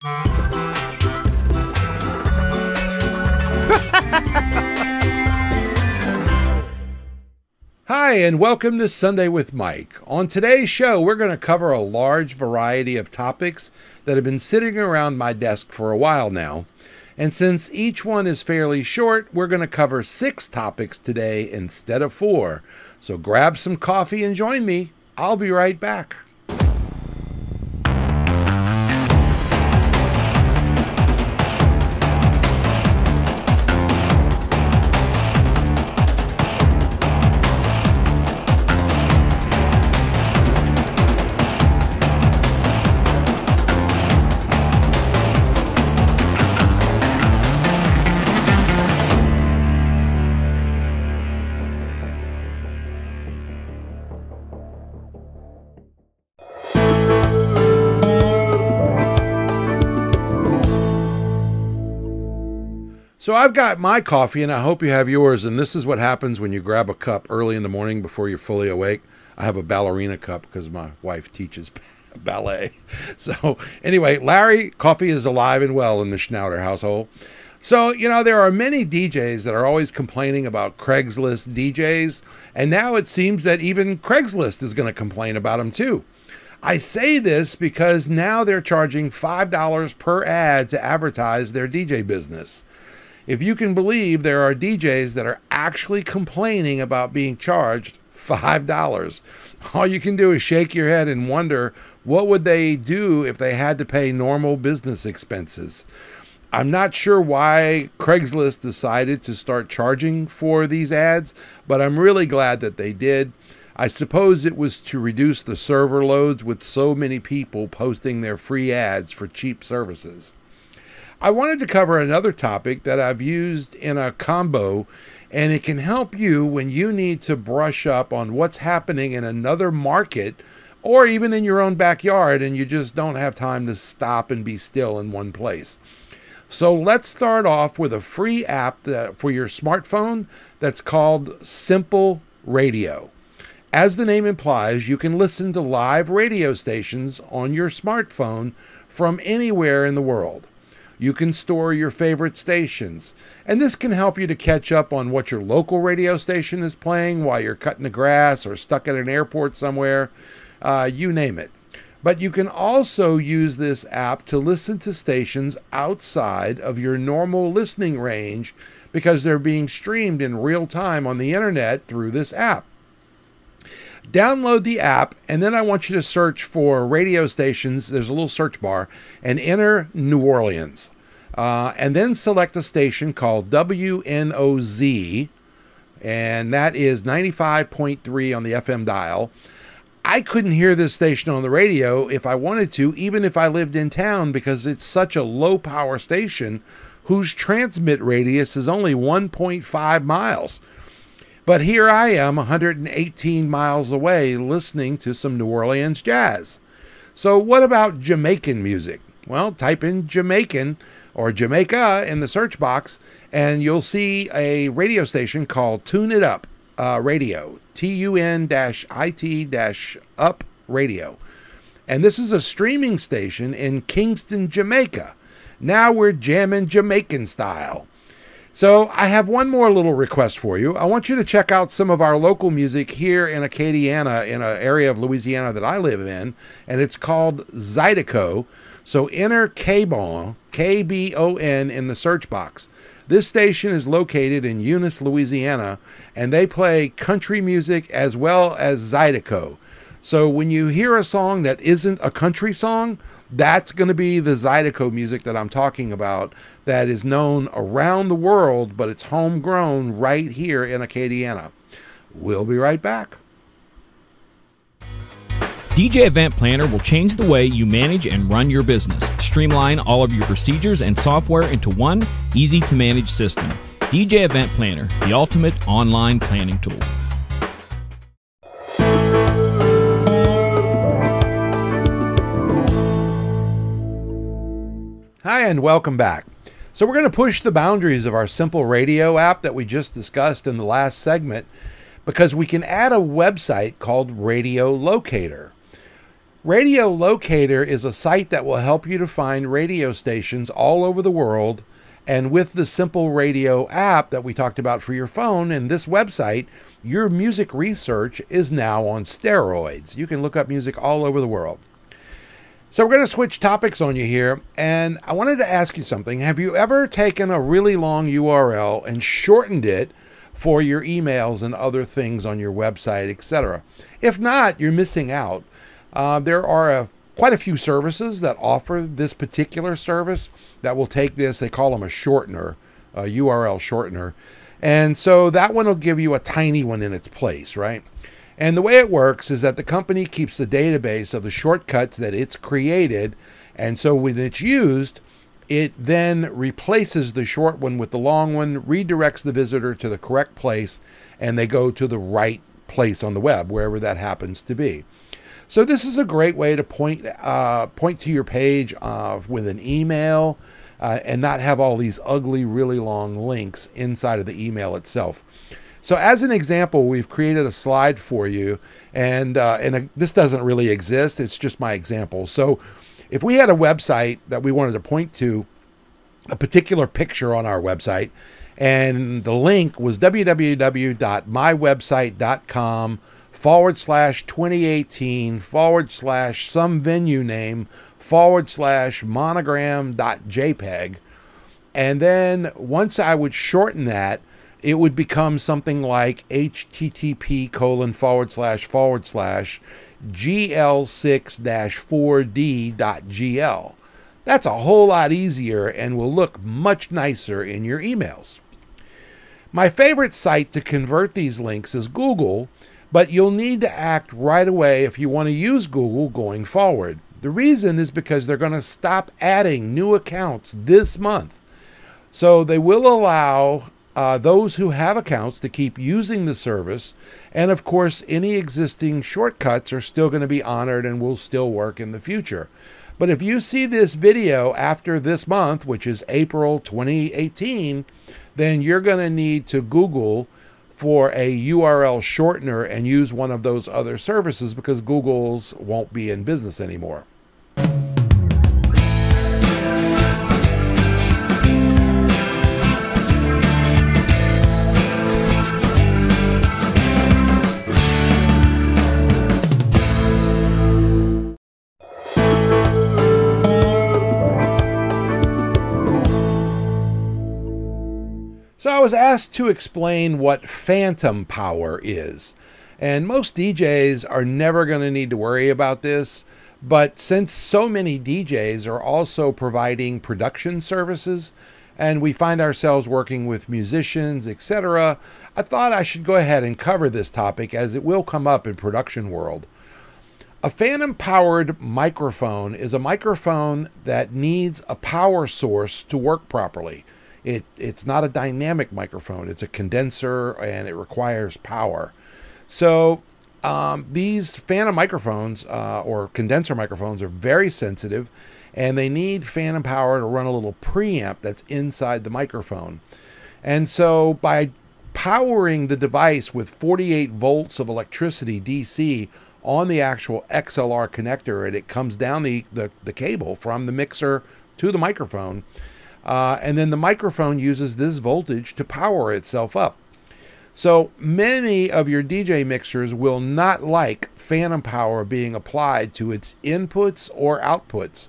Hi, and welcome to Sunday with Mike. On today's show, we're going to cover a large variety of topics that have been sitting around my desk for a while now. And since each one is fairly short, we're going to cover 6 topics today instead of 4. So grab some coffee and join me. I'll be right back. So I've got my coffee, and I hope you have yours, and this is what happens when you grab a cup early in the morning before you're fully awake. I have a ballerina cup because my wife teaches ballet. So anyway, Larry, coffee is alive and well in the Schnauder household. So, you know, there are many DJs that are always complaining about Craigslist DJs, and now it seems that even Craigslist is going to complain about them too. I say this because now they're charging $5 per ad to advertise their DJ business. If you can believe, there are DJs that are actually complaining about being charged $5. All you can do is shake your head and wonder what would they do if they had to pay normal business expenses. I'm not sure why Craigslist decided to start charging for these ads, but I'm really glad that they did. I suppose it was to reduce the server loads with so many people posting their free ads for cheap services. I wanted to cover another topic that I've used in a combo, and it can help you when you need to brush up on what's happening in another market or even in your own backyard, and you just don't have time to stop and be still in one place. So let's start off with a free app for your smartphone that's called Simple Radio. As the name implies, you can listen to live radio stations on your smartphone from anywhere in the world. You can store your favorite stations, and this can help you to catch up on what your local radio station is playing while you're cutting the grass or stuck at an airport somewhere, you name it. But you can also use this app to listen to stations outside of your normal listening range because they're being streamed in real time on the internet through this app. Download the app, and then I want you to search for radio stations. There's a little search bar, and enter New Orleans. And then select a station called WNOZ, and that is 95.3 on the FM dial. I couldn't hear this station on the radio if I wanted to, even if I lived in town, because it's such a low power station whose transmit radius is only 1.5 miles. But here I am 118 miles away listening to some New Orleans jazz. So what about Jamaican music? Well, type in Jamaican or Jamaica in the search box, and you'll see a radio station called Tune It Up Radio, TUN-IT-UP Radio. And this is a streaming station in Kingston, Jamaica. Now we're jamming Jamaican style. So I have one more little request for you. I want you to check out some of our local music here in Acadiana, in an area of Louisiana that I live in, and it's called Zydeco. So enter K-Bon, K-B-O-N, in the search box. This station is located in Eunice, Louisiana, and they play country music as well as Zydeco. So when you hear a song that isn't a country song, that's going to be the Zydeco music that I'm talking about, that is known around the world, but it's homegrown right here in Acadiana. We'll be right back. DJ Event Planner will change the way you manage and run your business. Streamline all of your procedures and software into one easy-to-manage system. DJ Event Planner, the ultimate online planning tool. Hi, and welcome back. So we're going to push the boundaries of our Simple Radio app that we just discussed in the last segment, because we can add a website called Radio Locator. Radio Locator is a site that will help you to find radio stations all over the world. And with the Simple Radio app that we talked about for your phone and this website, your music research is now on steroids. You can look up music all over the world. So we're going to switch topics on you here, and I wanted to ask you something. Have you ever taken a really long URL and shortened it for your emails and other things on your website, etc.? If not, you're missing out. There are quite a few services that offer this particular service that will take this. They call them a shortener, a URL shortener. And so that one will give you a tiny one in its place, right? And the way it works is that the company keeps the database of the shortcuts that it's created. And so when it's used, it then replaces the short one with the long one, redirects the visitor to the correct place, and they go to the right place on the web, wherever that happens to be. So this is a great way to point to your page with an email and not have all these ugly, really long links inside of the email itself. So as an example, we've created a slide for you, and this doesn't really exist. It's just my example. So if we had a website that we wanted to point to, a particular picture on our website, and the link was www.mywebsite.com/2018/ some venue name /monogram.jpg. And then once I would shorten that, it would become something like http://gl6-4d.gl. That's a whole lot easier and will look much nicer in your emails. My favorite site to convert these links is Google, but you'll need to act right away if you want to use Google going forward. The reason is because they're going to stop adding new accounts this month. So they will allow those who have accounts to keep using the service. And of course, any existing shortcuts are still going to be honored and will still work in the future. But if you see this video after this month, which is April 2018, then you're going to need to Google for a URL shortener and use one of those other services, because Google's won't be in business anymore. So I was asked to explain what phantom power is. And most DJs are never going to need to worry about this. But since so many DJs are also providing production services, and we find ourselves working with musicians, etc., I thought I should go ahead and cover this topic, as it will come up in production world. A phantom-powered microphone is a microphone that needs a power source to work properly. It's not a dynamic microphone. It's a condenser, and it requires power. So these phantom microphones or condenser microphones are very sensitive, and they need phantom power to run a little preamp that's inside the microphone. And so by powering the device with 48 volts of electricity DC on the actual XLR connector, and it comes down the cable from the mixer to the microphone, and then the microphone uses this voltage to power itself up. So many of your DJ mixers will not like phantom power being applied to its inputs or outputs.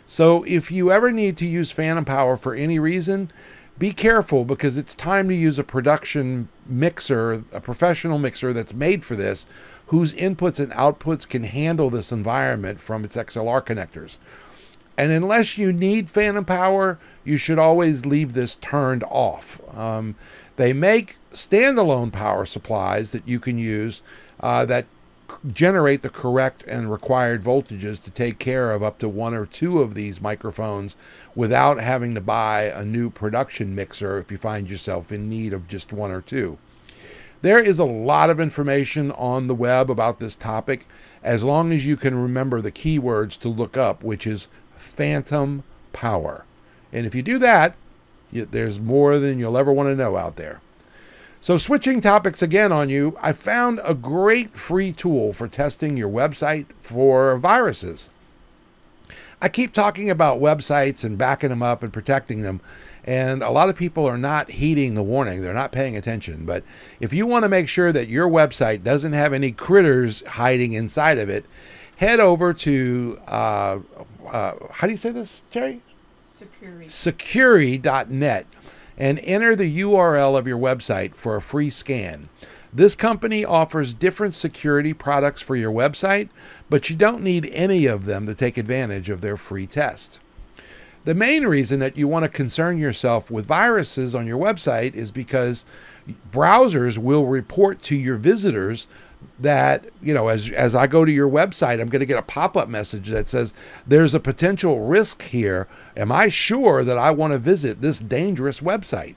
So if you ever need to use phantom power for any reason, be careful, because it's time to use a production mixer, a professional mixer that's made for this, whose inputs and outputs can handle this environment from its XLR connectors. And unless you need phantom power, you should always leave this turned off. They make standalone power supplies that you can use that generate the correct and required voltages to take care of up to 1 or 2 of these microphones without having to buy a new production mixer if you find yourself in need of just 1 or 2. There is a lot of information on the web about this topic, as long as you can remember the keywords to look up, which is phantom power. And if you do that, there's more than you'll ever want to know out there. So switching topics again on you, I found a great free tool for testing your website for viruses. I keep talking about websites and backing them up and protecting them, and a lot of people are not heeding the warning. They're not paying attention. But if you want to make sure that your website doesn't have any critters hiding inside of it, head over to, how do you say this, Terry? Securi.net and enter the URL of your website for a free scan. This company offers different security products for your website, but you don't need any of them to take advantage of their free test. The main reason that you want to concern yourself with viruses on your website is because browsers will report to your visitors that, you know, as I go to your website, I'm going to get a pop-up message that says there's a potential risk here. Am I sure that I want to visit this dangerous website?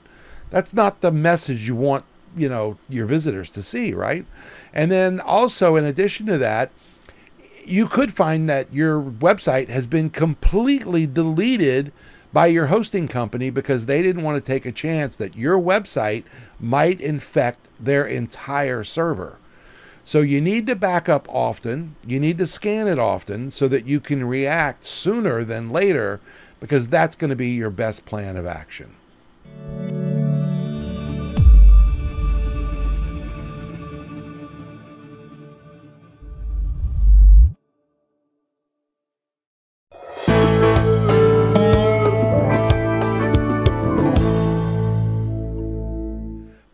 That's not the message you want, you know, your visitors to see, right? And then also, in addition to that, you could find that your website has been completely deleted by your hosting company because they didn't want to take a chance that your website might infect their entire server. So you need to back up often. You need to scan it often so that you can react sooner than later, because that's going to be your best plan of action.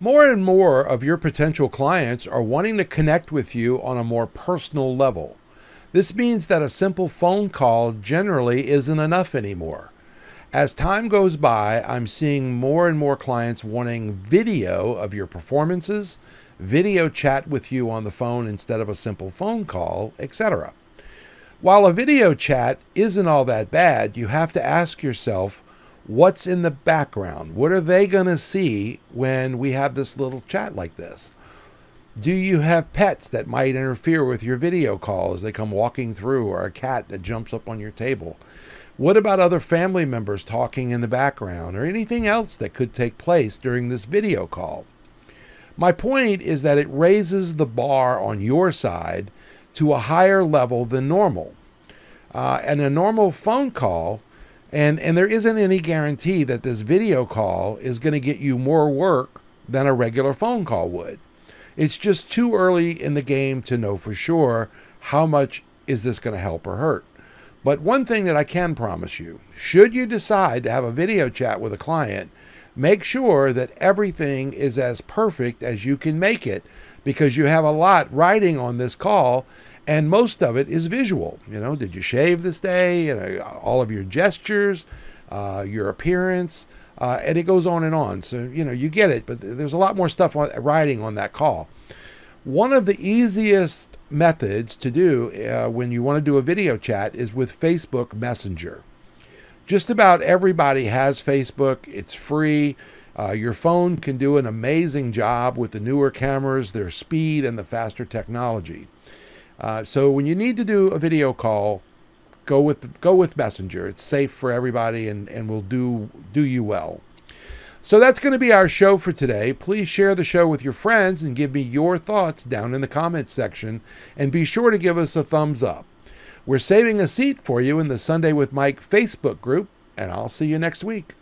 More and more of your potential clients are wanting to connect with you on a more personal level. This means that a simple phone call generally isn't enough anymore. As time goes by, I'm seeing more and more clients wanting video of your performances, video chat with you on the phone instead of a simple phone call, etc. While a video chat isn't all that bad, you have to ask yourself, what's in the background? What are they going to see when we have this little chat like this? Do you have pets that might interfere with your video call as they come walking through, or a cat that jumps up on your table? What about other family members talking in the background, or anything else that could take place during this video call? My point is that it raises the bar on your side to a higher level than normal. And a normal phone call, and there isn't any guarantee that this video call is going to get you more work than a regular phone call would. It's just too early in the game to know for sure how much is this going to help or hurt. But one thing that I can promise you, should you decide to have a video chat with a client, make sure that everything is as perfect as you can make it, because you have a lot riding on this call, and most of it is visual. You know, did you shave this day? You know, all of your gestures, your appearance, and it goes on and on. So, you know, you get it, but there's a lot more stuff riding on that call. One of the easiest methods to do when you want to do a video chat is with Facebook Messenger. Just about everybody has Facebook. It's free. Your phone can do an amazing job with the newer cameras, their speed, and the faster technology. So when you need to do a video call, go with Messenger. It's safe for everybody and will do you well. So that's going to be our show for today. Please share the show with your friends and give me your thoughts down in the comments section. And be sure to give us a thumbs up. We're saving a seat for you in the Sunday with Mike Facebook group, and I'll see you next week.